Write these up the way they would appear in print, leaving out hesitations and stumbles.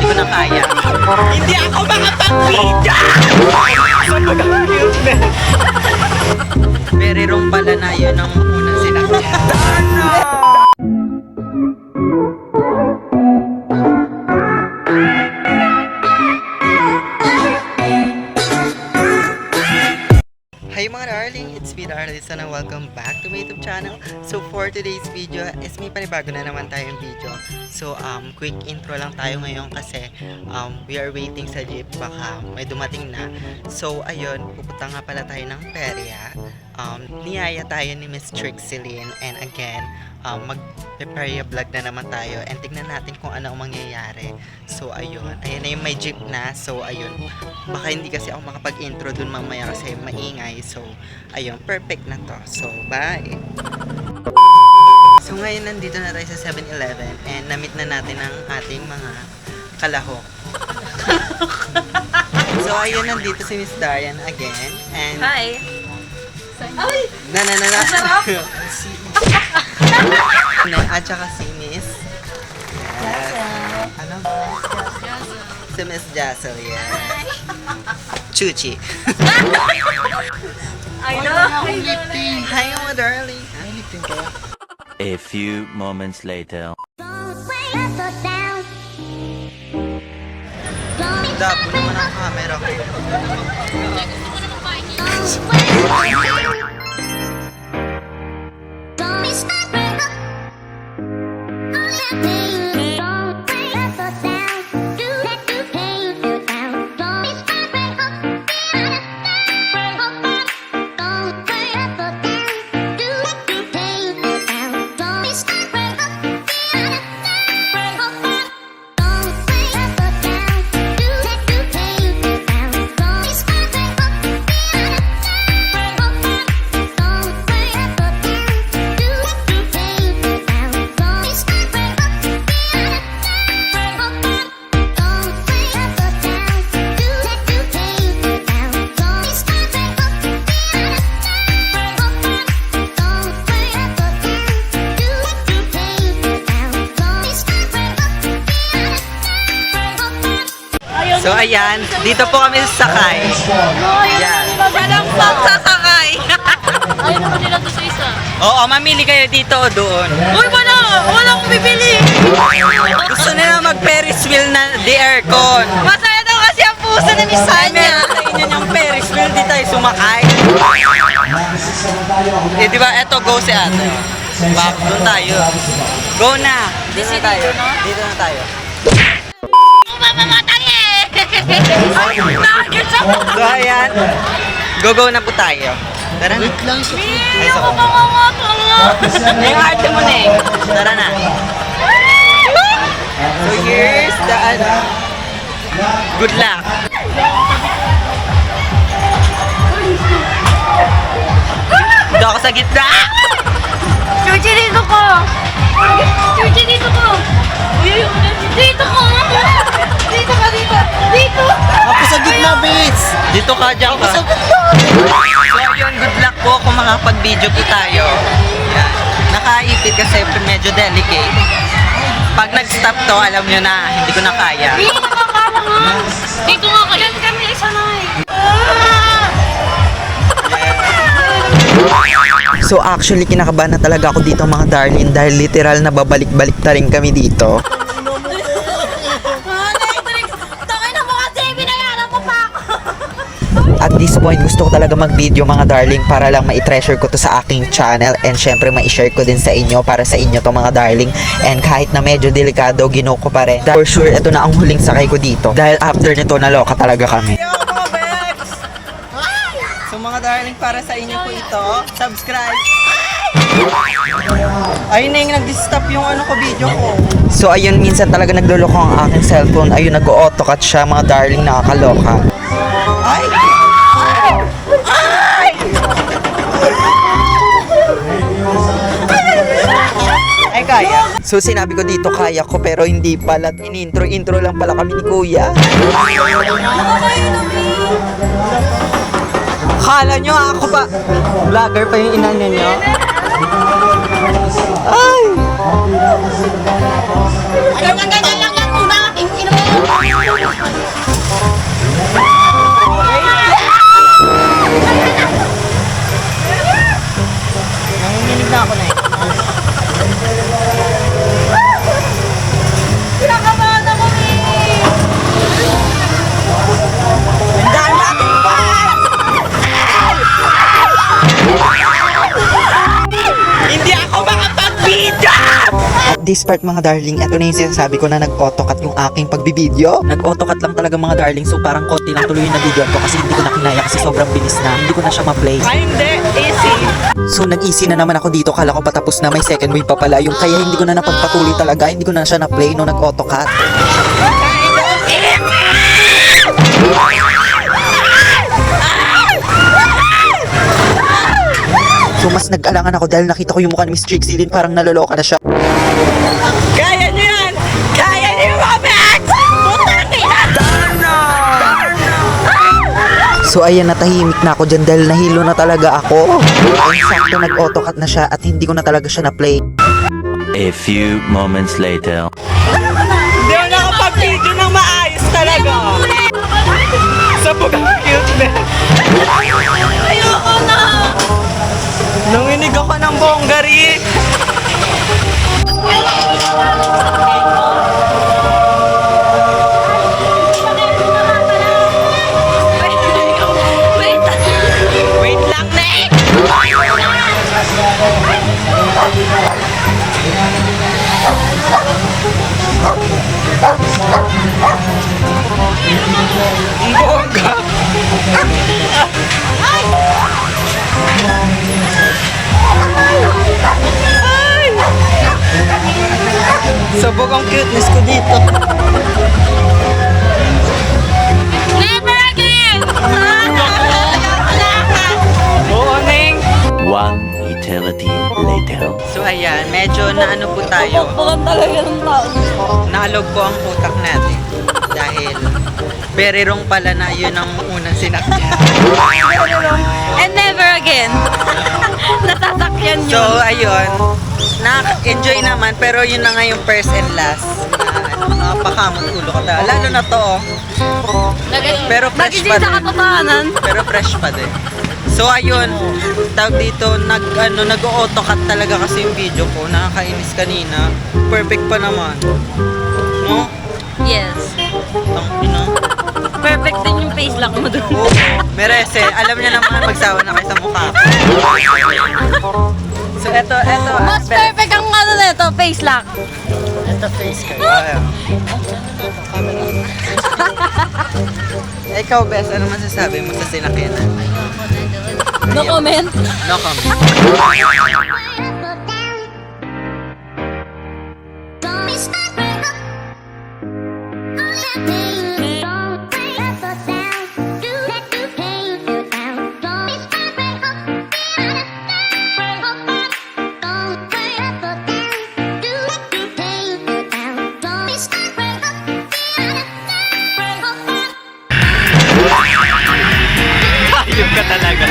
ko na kaya. Hindi ako makapag-video! Very wrong pala na yun ang unang sinakyan. Hi mga darling, it's me Darlisa and welcome back to my YouTube channel. So for today's video is may panibago na naman tayong video. So quick intro lang tayo ngayon kasi we are waiting sa jeep, baka may dumating na. So ayun, pupunta nga pala tayo ng perya. Niyaya tayo ni Miss Trixieline and again, mag-perya vlog na naman tayo and tignan natin kung ano ang mangyayari. So ayun, ayan na yung may jeep na. So ayun, baka hindi kasi ako makapag-intro dun mamaya kasi maingay. So ayun, perfect na to. So bye! So ngayon nandito na tayo sa 7-Eleven and na-meet na natin ang ating mga kalahok. So ayun, nandito si Miss Darian again and Hi! Ay! At saka si Miss ano? Si Miss Jassel, yeah. Chuchi. I know! Hi mga darling. A few moments later. Dabo naman ang camera ko. So ayan, dito po kami sasakay. Yan. Walang pagsasakay! Ayaw naman nila to sa isa. Oo, mamili kayo dito o doon. Uy, wala! Wala akong bibili! Gusto nila mag-Ferris wheel na the aircon. Masaya daw kasi ang puso na Miss Ay, Anya. meron sa inyo niyang Ferris wheel, di tayo sumakay. Eh, di ba, eto, go si ate. Back, doon tayo. Go na. Dito na tayo. Dito na tayo. Mamamatay eh! So, ayan. Go na po tayo. Tara na. Hindi ako mamamatay! Yung arte mo na eh. Tara na. So, here's the ano. Good luck. Dito ako sa gitna. Chuchi, dito ko! Chuchi, dito ko! Dito ko! Dito ka, dito! Dito! Ako sa gitna, bits! Dito ka, dyan ka. So, yun, good luck po kung makapag-video po tayo. Yan. Nakaipit kasi medyo delicate. Pag nag-stop to, alam nyo na, hindi ko na kaya. Hindi, nakakala nga! Dito nga kayo! Kami isa na eh! So actually, kinakabahan na talaga ako dito mga darling dahil literal na babalik-balik na rin kami dito. At this point, gusto ko talaga mag-video mga darling para lang ma-treasure ko to sa aking channel and syempre ma-share ko din sa inyo para sa inyo to mga darling. And kahit na medyo delikado, ginuo ko pa rin. For sure, ito na ang huling sakay ko dito dahil after nito, naloka talaga kami. So mga darling, para sa inyo po ito, subscribe! Ayun na yung nag-stop yung ano ko video ko. So ayun, minsan talaga nagluloko ang aking cellphone. Ayun, nag-auto-cut siya mga darling, nakakaloka. Ay! Ay! Ay, kaya. So sinabi ko dito kaya ko pero hindi pala. In-intro lang pala kami ni Kuya. Kala nyo ako pa, vlogger pa yung inanya nyo? Ay! Ganyan lang yan muna. this part mga darling, eto na yung sinasabi ko na nag-autocut yung aking pagbibideo. Nag-autocut lang talaga mga darling, so parang konti lang tuloy na video to kasi hindi ko na kinaya kasi sobrang bilis na. Hindi ko na siya ma-play. Ay, hindi. Easy. So nag-easy na naman ako dito, kala ko patapos na, may second wave pa pala yung kaya hindi ko na napagpatuloy talaga, hindi ko na siya na-play no nag-autocut. So mas nag-alangan ako dahil nakita ko yung mukha ni Miss Trixie din, parang naloloka na siya. Kaya niyo yan! Kaya niyo yung mga Max! Putang ina! So ayan, natahimik na ako dyan dahil nahilo na talaga ako. Ay sakto nag-autocut na siya at hindi ko na talaga siya na-play. A few moments later. Hindi ako nakapag-video ng maayos talaga. Sabog ang cute na. Ayoko na! Nanginig ako ng bonggari. Wait lang, Nick! Bongga! Ay! Sabog ang cuteness ko dito. Never again! Oo, Neng. One eternity later. So ayan, medyo naano po tayo. Bukan talaga ng tao. Naalog po ang utak natin dahil very wrong pala na yun ang unang sinakyan. And never again. Nasasakyan So yun. ayun, na-enjoy naman pero yun na nga yung first and last na napakamot ulo ko talaga. Lalo na to oh. Pero fresh Nagising pa sa din. katotohanan. Pero fresh pa din. So ayun, tawag dito, nag-auto-cut talaga kasi yung video ko. Nakakainis kanina. Perfect pa naman. No? Yes. Tangina. Perfect din yung face lock mo dun. Oo, Merese, alam niya naman magsawa na kayo sa mukha ko. So eto, Mas perfect ang ano na ito, face lock. Ayun. Ikaw, Bes, ano masasabi mo sa sinakyanan? No comment. No comment. Ayun ka talaga.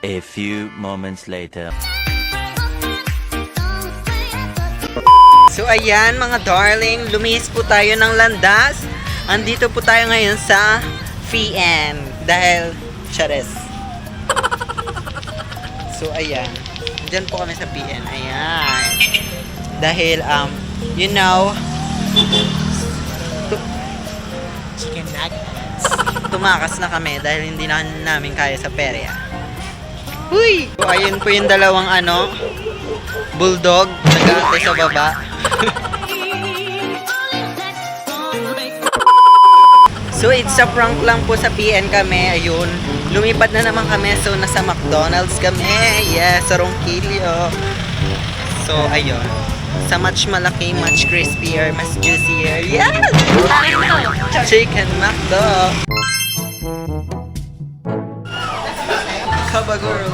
A few moments later. So ayan mga darling, lumihis po tayo ng landas. Andito po tayo ngayon sa PN dahil chares. So ayan, dyan po kami sa PN. Ayan. Dahil you know, Chicken nuggets. tumakas na kami dahil hindi na namin kaya sa perya. Huy! So ayun po yung dalawang bulldog nag-aantay sa baba. So it's a prank lang po sa PN kami. Ayun, lumipad na naman kami. So nasa McDonald's kami. Yes, sa Ronquillo. So ayun, sa much malaki, much crispier, mas juicier. Yes! Chicken McDo. Kabaguro.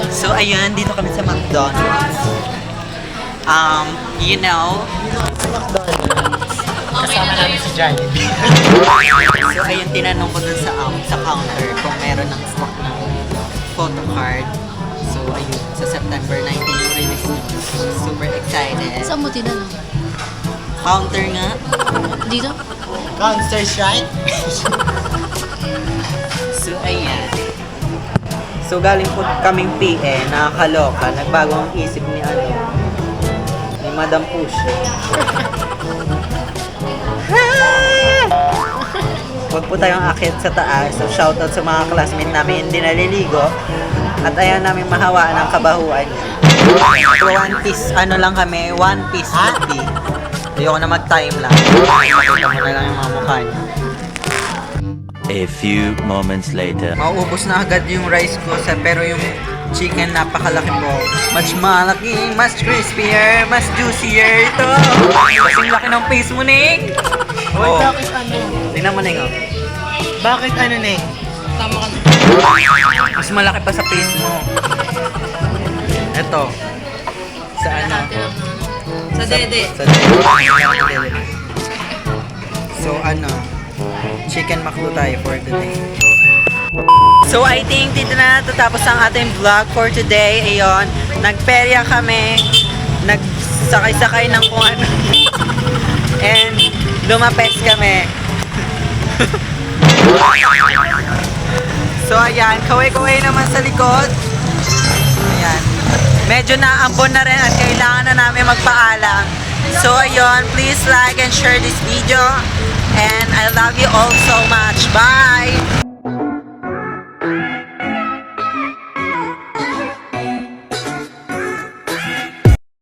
So ayun, dito kami sa McDonald's. You know, Kasama namin si Jollibee. so ayun, tinanong ko dun sa counter kung meron ng stock ng photo card. So ayun, sa September 19 yung release. Super excited. Saan mo tinanong? Counter nga. Dito? Counter strike. So, ayan. So, galing po kaming PE, nakakaloka. Nagbago ang isip ni ni Madam Push. Huwag po tayong akit sa taas. So, shoutout sa mga classmate namin hindi naliligo. At ayaw namin mahawaan ang kabahuan niya. So, one piece, lang kami, one piece happy. Ayoko na mag-time lang. Pakita mo na lang yung mga mukha niya. A few moments later. Mauubos na agad yung rice ko pero yung chicken napakalaki po. Mas malaki, mas crispier, mas juicier ito. Kasing laki ng face mo, Ning. Oh. Bakit ano? Tingnan mo, Ning. Oh. Bakit ano, Neng? Tama ka. Mas malaki pa sa face mo. Ito. Sa ano? Sa dede. Sa dede. So ano? Chicken makdo tayo for today. So I think dito na natatapos ang ating vlog for today. Ayun, nagperya kami, nagsakay-sakay ng kung ano. And lumapes kami. So ayan, kaway-kaway naman sa likod. Ayan. Medyo naambon na rin at kailangan na namin magpaalam. So ayun, please like and share this video. And I love you all so much. Bye!